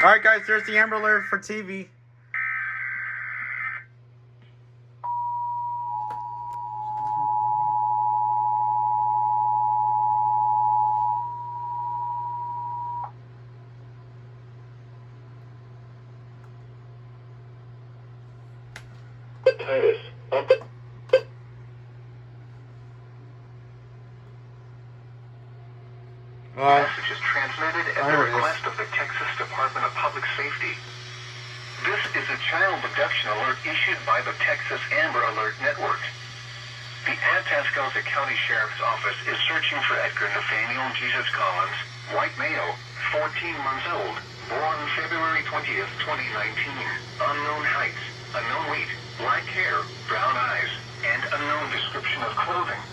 Alright guys, there's the Amber Alert for TV. Message is transmitted at the request of the Texas Department of Public Safety. This is a child abduction alert issued by the Texas Amber Alert Network. The Atascosa County Sheriff's Office is searching for Edgar Nathaniel Jesus Collins, white male, 14 months old, born February 20th, 2019, unknown height, unknown weight, black hair, brown eyes, and unknown description of clothing.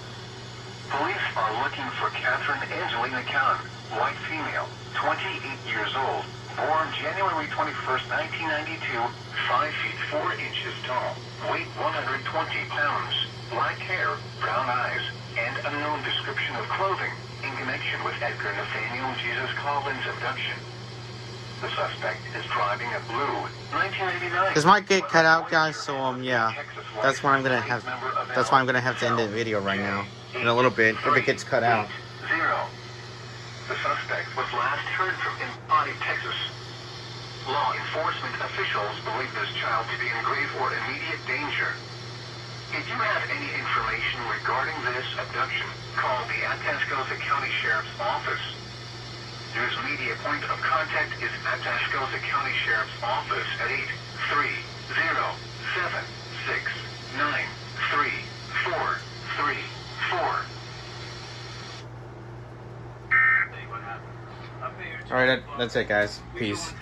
Police are looking for Catherine Angelina Kahn, white female, 28 years old, born January 21st, 1992, 5 feet 4 inches tall, weight 120 pounds, black hair, brown eyes, and unknown description of clothing, in connection with Edgar Nathaniel Jesus Collins' abduction. The suspect is driving a blue 1989. This might get cut out, guys, so yeah. That's why I'm gonna have to end the video right now. In a little bit, if it gets cut out. The suspect was last heard from in Body, Texas. Law enforcement officials believe this child to be in grave or immediate danger. If you have any information regarding this abduction, call the Atascosa County Sheriff's Office. News media point of contact is Atascosa County Sheriff's Office at 830-769-3434. Alright, that's it guys. Peace.